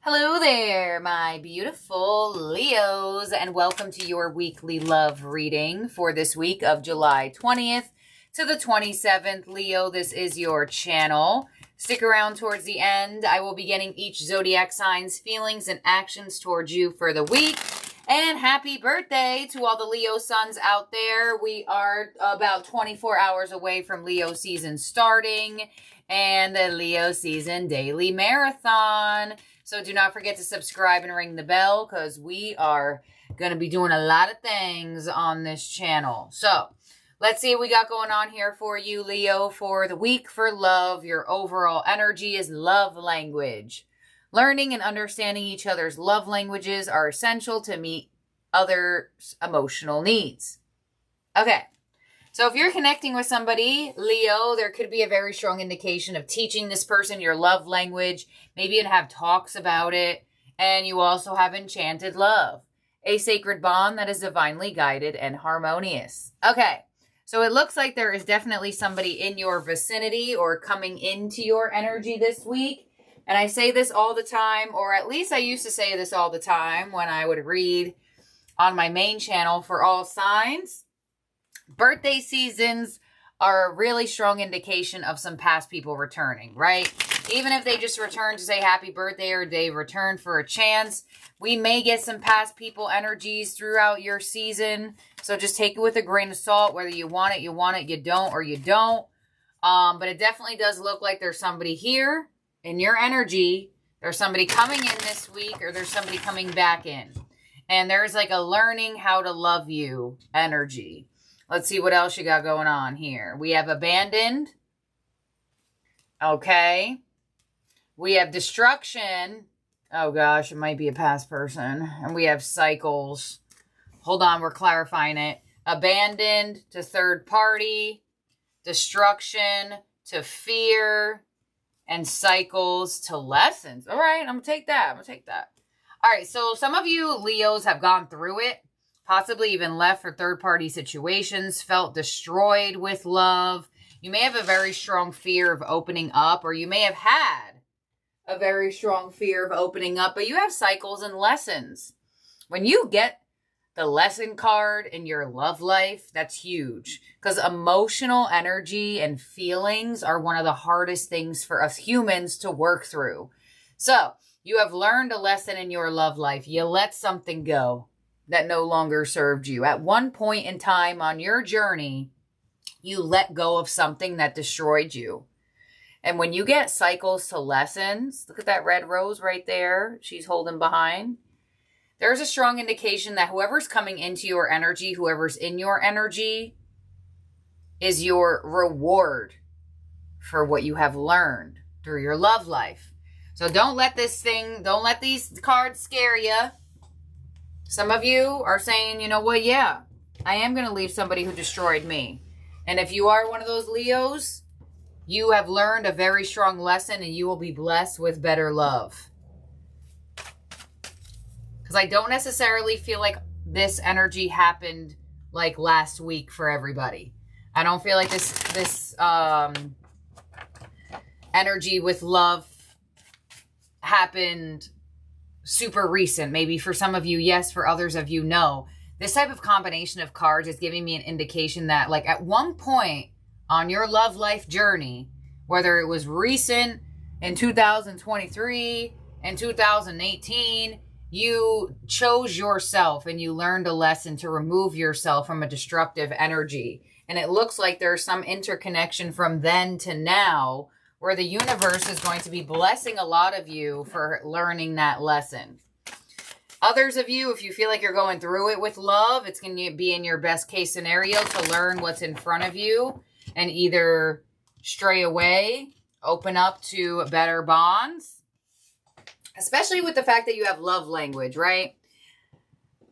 Hello there, my beautiful Leos, and welcome to your weekly love reading for this week of July 20th to the 27th. Leo, this is your channel. Stick around towards the end. I will be getting each zodiac sign's feelings and actions towards you for the week. And happy birthday to all the Leo suns out there. We are about 24 hours away from Leo season starting and the Leo season daily marathon. So do not forget to subscribe and ring the bell because we are going to be doing a lot of things on this channel. So let's see what we got going on here for you, Leo, for the week for love. Your overall energy is love language. Learning and understanding each other's love languages are essential to meet others' emotional needs. Okay. So if you're connecting with somebody, Leo, there could be a very strong indication of teaching this person your love language, maybe even have talks about it, and you also have enchanted love, a sacred bond that is divinely guided and harmonious. Okay, so it looks like there is definitely somebody in your vicinity or coming into your energy this week, and I say this all the time, or at least I used to say this all the time when I would read on my main channel for all signs. Birthday seasons are a really strong indication of some past people returning, right? Even if they just return to say happy birthday or they return for a chance, we may get some past people energies throughout your season. So just take it with a grain of salt. Whether you want it, you don't, or you don't. But it definitely does look like there's somebody here in your energy. There's somebody coming in this week, or there's somebody coming back in. And there's like a learning how to love you energy. Let's see what else you got going on here. We have abandoned. Okay. We have destruction. Oh gosh, it might be a past person. And we have cycles. Hold on, we're clarifying it. Abandoned to third party. Destruction to fear. And cycles to lessons. All right, I'm going to take that. I'm going to take that. All right, so some of you Leos have gone through it. Possibly even left for third-party situations, felt destroyed with love. You may have a very strong fear of opening up, or you may have had a very strong fear of opening up, but you have cycles and lessons. When you get the lesson card in your love life, that's huge, because emotional energy and feelings are one of the hardest things for us humans to work through. So you have learned a lesson in your love life. You let something go that no longer served you. At one point in time on your journey, you let go of something that destroyed you. And when you get cycles to lessons, look at that red rose right there. She's holding behind. There's a strong indication that whoever's coming into your energy, whoever's in your energy, is your reward for what you have learned through your love life. So don't let these cards scare you. Some of you are saying, you know what, yeah, I am going to leave somebody who destroyed me. And if you are one of those Leos, you have learned a very strong lesson and you will be blessed with better love. Because I don't necessarily feel like this energy happened like last week for everybody. I don't feel like this energy with love happened super recent. Maybe for some of you, yes. For others of you, no. This type of combination of cards is giving me an indication that like at one point on your love life journey, whether it was recent in 2023 and 2018, you chose yourself and you learned a lesson to remove yourself from a destructive energy. And it looks like there's some interconnection from then to now where the universe is going to be blessing a lot of you for learning that lesson. Others of you, if you feel like you're going through it with love, it's going to be in your best case scenario to learn what's in front of you and either stray away, open up to better bonds, especially with the fact that you have love language, right?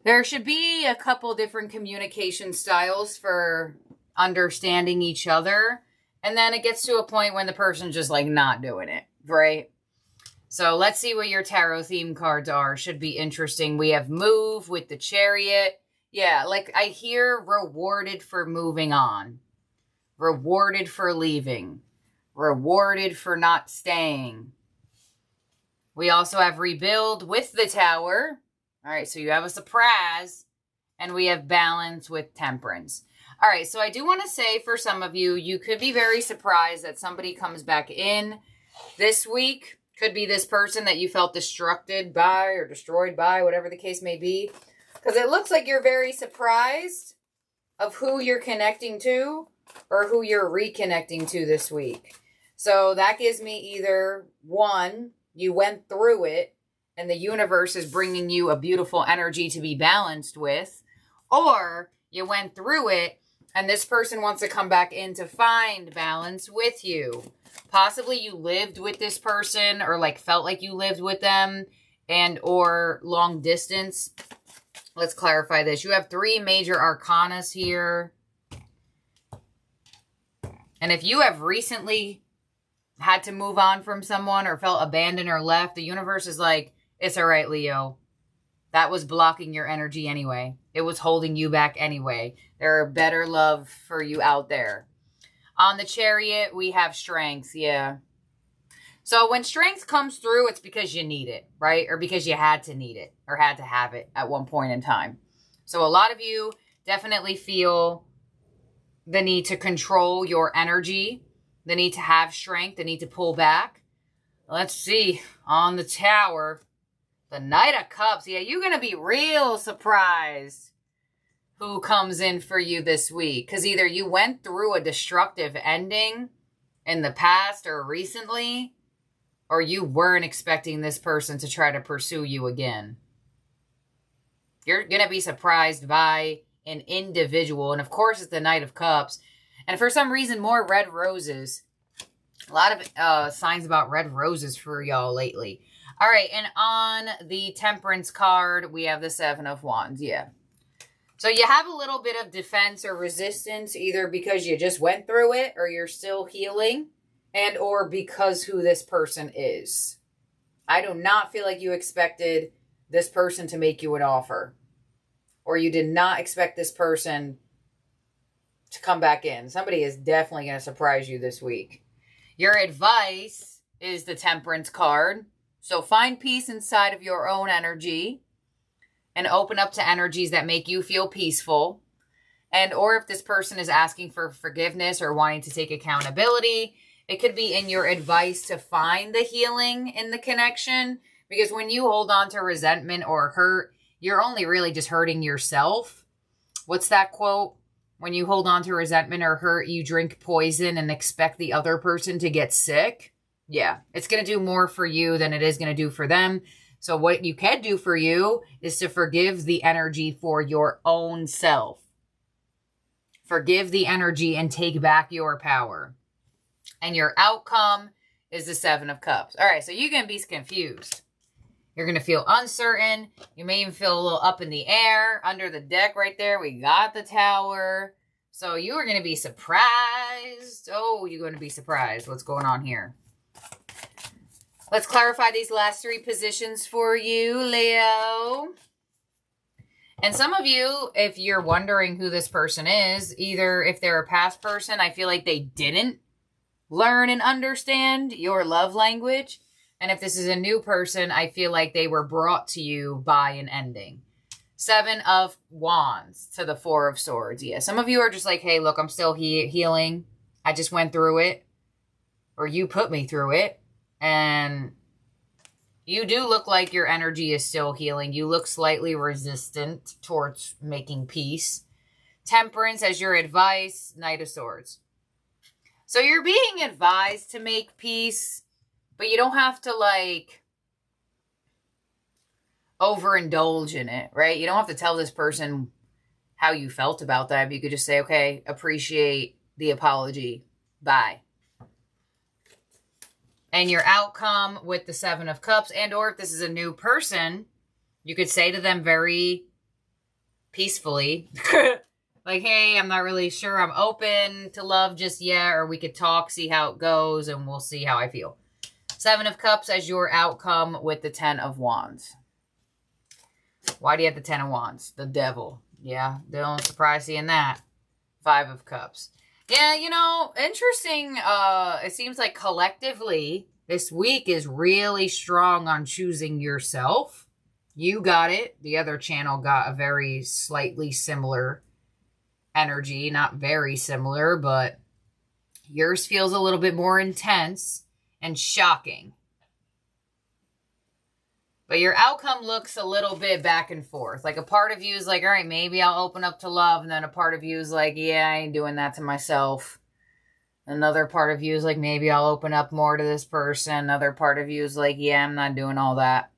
There should be a couple different communication styles for understanding each other. And then it gets to a point when the person's just like not doing it, right? So let's see what your tarot theme cards are. Should be interesting. We have move with the chariot. Yeah, like I hear rewarded for moving on. Rewarded for leaving. Rewarded for not staying. We also have rebuild with the Tower. All right, so you have a surprise. And we have balance with temperance. All right, so I do want to say for some of you, you could be very surprised that somebody comes back in this week. Could be this person that you felt destructed by or destroyed by, whatever the case may be. Because it looks like you're very surprised of who you're connecting to or who you're reconnecting to this week. So that gives me either, one, you went through it and the universe is bringing you a beautiful energy to be balanced with, or you went through it and this person wants to come back in to find balance with you. Possibly you lived with this person or like felt like you lived with them and or long distance. Let's clarify this. You have 3 major arcanas here. And if you have recently had to move on from someone or felt abandoned or left, the universe is like, it's all right, Leo. That was blocking your energy anyway. It was holding you back anyway. There are better love for you out there. On the Chariot, we have strength. Yeah. So when strength comes through, it's because you need it, right? Or because you had to need it or had to have it at one point in time. So a lot of you definitely feel the need to control your energy, the need to have strength, the need to pull back. Let's see. On the Tower, the Knight of Cups. Yeah, you're going to be real surprised who comes in for you this week. Because either you went through a destructive ending in the past or recently, or you weren't expecting this person to try to pursue you again. You're going to be surprised by an individual. And of course, it's the Knight of Cups. And for some reason, more red roses. A lot of signs about red roses for y'all lately. All right, and on the Temperance card, we have the 7 of Wands. Yeah. So you have a little bit of defense or resistance, either because you just went through it or you're still healing, and or because who this person is. I do not feel like you expected this person to make you an offer, or you did not expect this person to come back in. Somebody is definitely going to surprise you this week. Your advice is the Temperance card. So find peace inside of your own energy and open up to energies that make you feel peaceful. And or if this person is asking for forgiveness or wanting to take accountability, it could be in your advice to find the healing in the connection. Because when you hold on to resentment or hurt, you're only really just hurting yourself. What's that quote? When you hold on to resentment or hurt, you drink poison and expect the other person to get sick. Yeah, it's going to do more for you than it is going to do for them. So what you can do for you is to forgive the energy for your own self. Forgive the energy and take back your power. And your outcome is the 7 of Cups. All right, so you're going to be confused. You're going to feel uncertain. You may even feel a little up in the air. Under the deck right there, we got the Tower. So you are going to be surprised. Oh, you're going to be surprised. What's going on here? Let's clarify these last 3 positions for you, Leo. And some of you, if you're wondering who this person is, either if they're a past person, I feel like they didn't learn and understand your love language. And if this is a new person, I feel like they were brought to you by an ending. 7 of Wands to the 4 of Swords. Yeah, some of you are just like, hey, look, I'm still healing. I just went through it. Or you put me through it. And you do look like your energy is still healing. You look slightly resistant towards making peace. Temperance as your advice. Knight of Swords. So you're being advised to make peace, but you don't have to like overindulge in it, right? You don't have to tell this person how you felt about that. You could just say, okay, appreciate the apology. Bye. And your outcome with the 7 of Cups, and or if this is a new person, you could say to them very peacefully, like, hey, I'm not really sure I'm open to love just yet, or we could talk, see how it goes, and we'll see how I feel. 7 of Cups as your outcome with the 10 of Wands. Why do you have the 10 of Wands? The devil. Yeah, don't surprise seeing that. 5 of Cups. Yeah, you know, interesting. It seems like collectively, This week is really strong on choosing yourself. You got it. The other channel got a very slightly similar energy. Not very similar, but yours feels a little bit more intense and shocking. But your outcome looks a little bit back and forth. Like a part of you is like, all right, maybe I'll open up to love. And then a part of you is like, yeah, I ain't doing that to myself. Another part of you is like, maybe I'll open up more to this person. Another part of you is like, yeah, I'm not doing all that.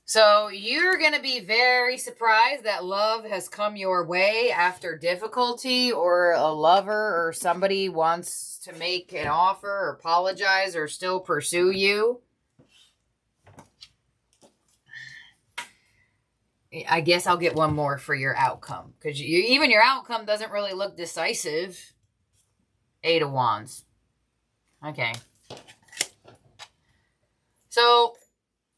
So you're going to be very surprised that love has come your way after difficulty, or a lover or somebody wants to make an offer or apologize or still pursue you. I guess I'll get one more for your outcome, because even your outcome doesn't really look decisive. 8 of Wands. Okay. So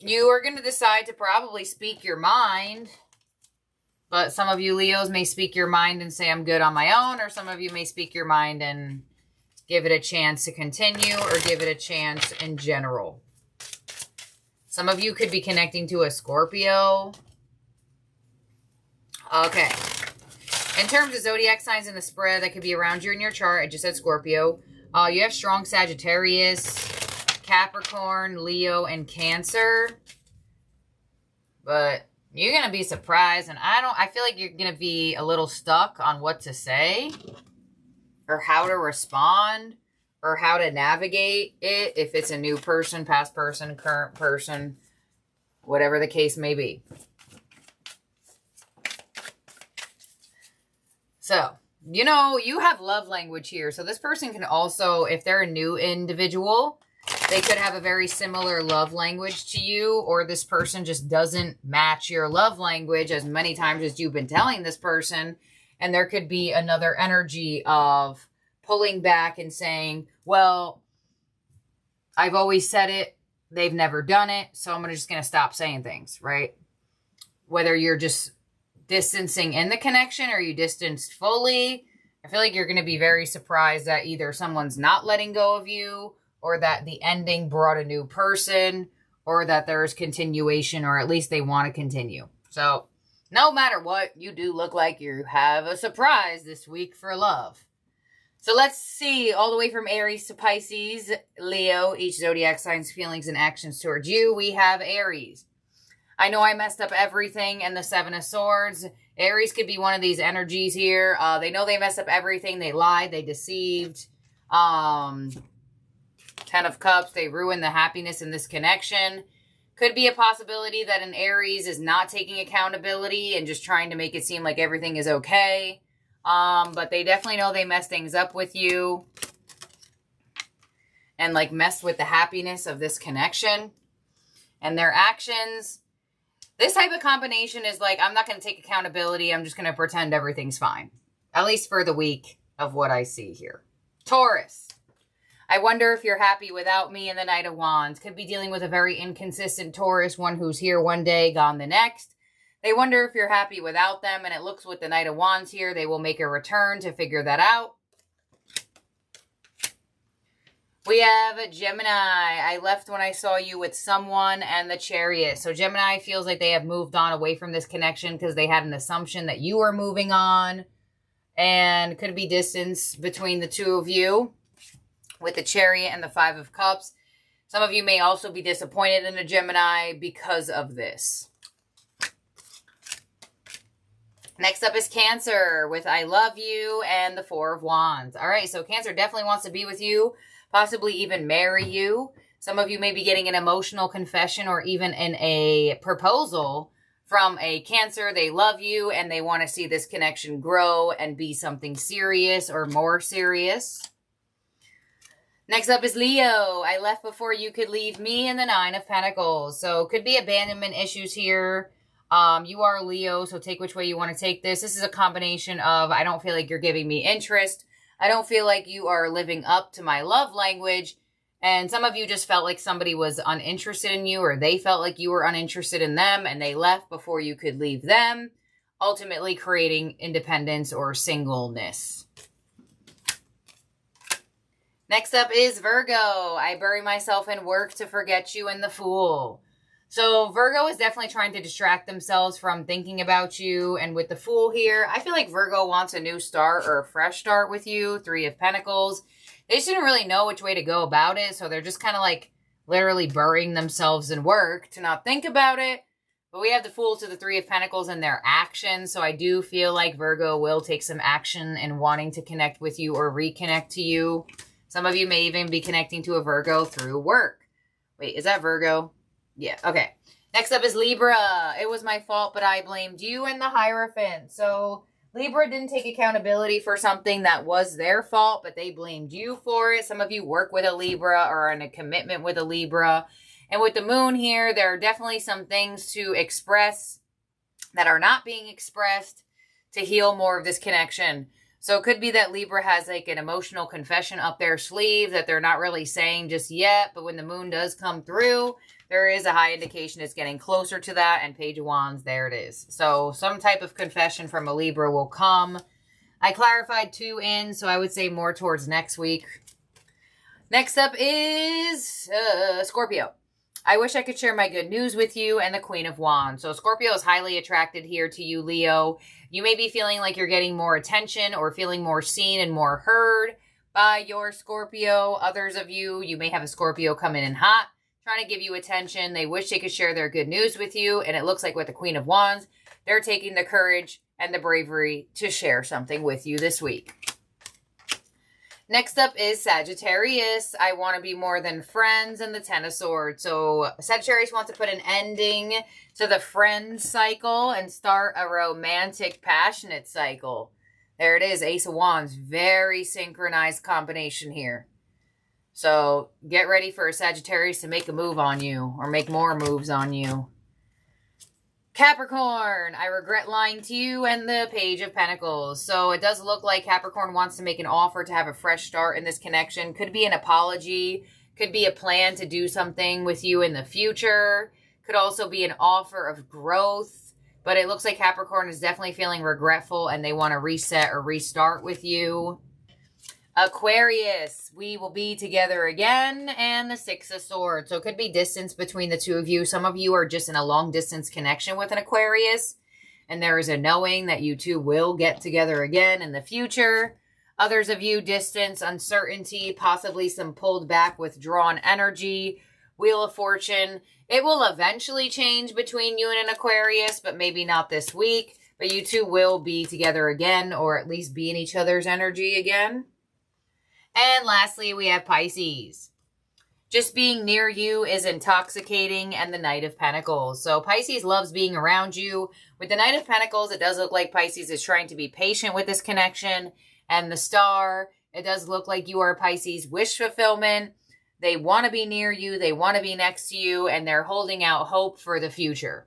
you are going to decide to probably speak your mind. But some of you Leos may speak your mind and say, I'm good on my own. Or some of you may speak your mind and give it a chance to continue, or give it a chance in general. Some of you could be connecting to a Scorpio. Okay. In terms of zodiac signs in the spread that could be around you in your chart, I just said Scorpio. You have strong Sagittarius, Capricorn, Leo, and Cancer. But you're going to be surprised, and I feel like you're going to be a little stuck on what to say, or how to respond, or how to navigate it, if it's a new person, past person, current person, whatever the case may be. So, you know, you have love language here. So this person can also, if they're a new individual, they could have a very similar love language to you, or this person just doesn't match your love language as many times as you've been telling this person. And there could be another energy of pulling back and saying, well, I've always said it. They've never done it. So I'm just going to stop saying things, right? Whether you're just distancing in the connection, or you distanced fully, I feel like you're going to be very surprised that either someone's not letting go of you, or that the ending brought a new person, or that there's continuation, or at least they want to continue. So no matter what, you do look like you have a surprise this week for love. So let's see, all the way from Aries to Pisces, Leo, each zodiac sign's feelings and actions towards you. We have Aries. I know I messed up everything, and the 7 of Swords. Aries could be one of these energies here. They know they messed up everything. They lied. They deceived. 10 of Cups. They ruined the happiness in this connection. Could be a possibility that an Aries is not taking accountability and just trying to make it seem like everything is okay. But they definitely know they messed things up with you. And like messed with the happiness of this connection. And their actions. This type of combination is like, I'm not going to take accountability. I'm just going to pretend everything's fine. At least for the week of what I see here. Taurus. I wonder if you're happy without me in the Knight of Wands. Could be dealing with a very inconsistent Taurus. One who's here one day, gone the next. They wonder if you're happy without them. And it looks with the Knight of Wands here. They will make a return to figure that out. We have Gemini. I left when I saw you with someone, and the Chariot. So Gemini feels like they have moved on away from this connection because they had an assumption that you were moving on. And could be distance between the two of you with the Chariot and the 5 of Cups. Some of you may also be disappointed in a Gemini because of this. Next up is Cancer with I love you and the 4 of Wands. All right, so Cancer definitely wants to be with you. Possibly even marry you. Some of you may be getting an emotional confession or even in a proposal from a Cancer. They love you and they want to see this connection grow and be something serious or more serious. Next up is Leo. I left before you could leave me, and the 9 of Pentacles. So could be abandonment issues here. You are Leo, so take which way you want to take this. This is a combination of I don't feel like you're giving me interest. I don't feel like you are living up to my love language. And some of you just felt like somebody was uninterested in you, or they felt like you were uninterested in them and they left before you could leave them, ultimately creating independence or singleness. Next up is Virgo. I bury myself in work to forget you and the Fool. So Virgo is definitely trying to distract themselves from thinking about you. And with the Fool here, I feel like Virgo wants a new start or a fresh start with you. 3 of Pentacles. They just didn't really know which way to go about it. So they're just kind of like literally burying themselves in work to not think about it. But we have the Fool to the 3 of Pentacles in their action. So I do feel like Virgo will take some action in wanting to connect with you or reconnect to you. Some of you may even be connecting to a Virgo through work. Wait, is that Virgo? Yeah, okay. Next up is Libra. It was my fault, but I blamed you and the Hierophant. So Libra didn't take accountability for something that was their fault, but they blamed you for it. Some of you work with a Libra or are in a commitment with a Libra. And with the Moon here, there are definitely some things to express that are not being expressed to heal more of this connection. So it could be that Libra has like an emotional confession up their sleeve that they're not really saying just yet. But when the Moon does come through, there is a high indication it's getting closer to that. And Page of Wands, there it is. So some type of confession from a Libra will come. I clarified 2 in, so I would say more towards next week. Next up is Scorpio. I wish I could share my good news with you and the Queen of Wands. So Scorpio is highly attracted here to you, Leo. You may be feeling like you're getting more attention or feeling more seen and more heard by your Scorpio. Others of you, you may have a Scorpio come in hot, trying to give you attention. They wish they could share their good news with you. And it looks like with the Queen of Wands, they're taking the courage and the bravery to share something with you this week. Next up is Sagittarius. I want to be more than friends, and the 10 of Swords. So Sagittarius wants to put an ending to the friend cycle and start a romantic, passionate cycle. There it is, Ace of Wands. Very synchronized combination here. So get ready for a Sagittarius to make a move on you or make more moves on you. Capricorn, I regret lying to you, and the Page of Pentacles. So it does look like Capricorn wants to make an offer to have a fresh start in this connection. Could be an apology. Could be a plan to do something with you in the future. Could also be an offer of growth. But it looks like Capricorn is definitely feeling regretful and they want to reset or restart with you. Aquarius, we will be together again, and the 6 of Swords. So it could be distance between the 2 of you. Some of you are just in a long distance connection with an Aquarius, and there is a knowing that you two will get together again in the future. Others of you, distance, uncertainty, possibly some pulled back, withdrawn energy. Wheel of Fortune. It will eventually change between you and an Aquarius, but maybe not this week. But you two will be together again, or at least be in each other's energy again. And lastly, we have Pisces. Just being near you is intoxicating, and the Knight of Pentacles. So Pisces loves being around you. With the Knight of Pentacles, it does look like Pisces is trying to be patient with this connection. And the Star, it does look like you are Pisces' wish fulfillment. They want to be near you. They want to be next to you, and they're holding out hope for the future.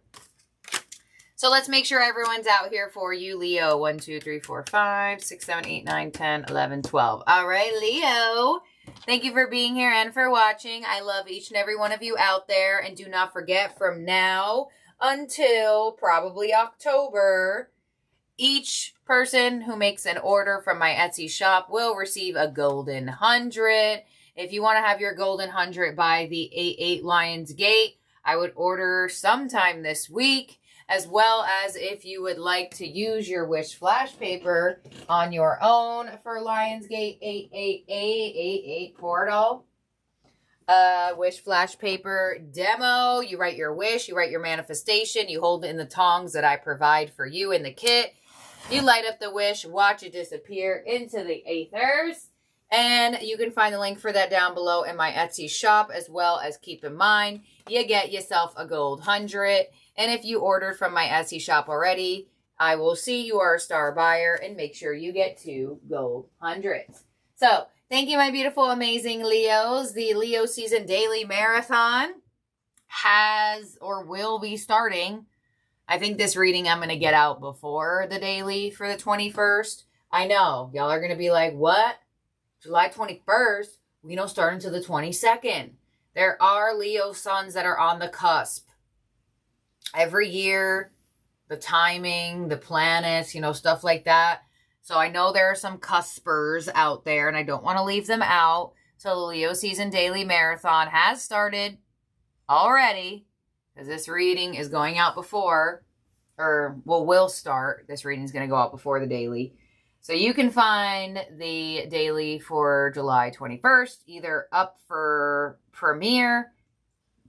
So let's make sure everyone's out here for you, Leo. 1, 2, 3, 4, 5, 6, 7, 8, 9, 10, 11, 12. All right, Leo. Thank you for being here and for watching. I love each and every one of you out there. And do not forget, from now until probably October, each person who makes an order from my Etsy shop will receive a golden 100. If you want to have your golden 100 by the 8-8 Lions Gate, I would order sometime this week. As well as if you would like to use your wish flash paper on your own for Lionsgate 88888 portal. Wish flash paper demo. You write your wish, you write your manifestation, you hold it in the tongs that I provide for you in the kit. You light up the wish, watch it disappear into the aethers. And you can find the link for that down below in my Etsy shop, as well as keep in mind, you get yourself a gold 100. And if you ordered from my Etsy shop already, I will see you are a star buyer and make sure you get 2 gold 100s. So, thank you, my beautiful, amazing Leos. The Leo Season Daily Marathon has or will be starting. I think this reading I'm going to get out before the daily for the 21st. I know, y'all are going to be like, what? July 21st? We don't start until the 22nd. There are Leo suns that are on the cusp. Every year, the timing, the planets, you know, stuff like that. So I know there are some cuspers out there, and I don't want to leave them out. So the Leo Season Daily Marathon has started already, because this reading is going out before, or will start. This reading is going to go out before the daily. So you can find the daily for July 21st, either up for premiere,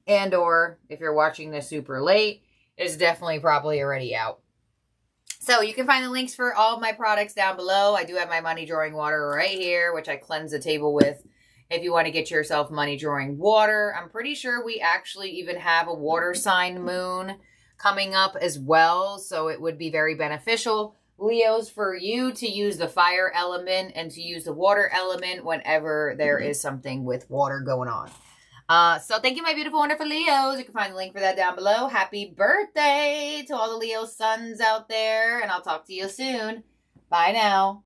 and or if you're watching this super late, it's definitely probably already out. So you can find the links for all of my products down below. I do have my money drawing water right here, which I cleanse the table with. If you want to get yourself money drawing water, I'm pretty sure we actually even have a water sign moon coming up as well. So it would be very beneficial, Leos, for you to use the fire element and to use the water element whenever there is something with water going on. So thank you, my beautiful, wonderful Leos. You can find the link for that down below. Happy birthday to all the Leo suns out there, and I'll talk to you soon. Bye now.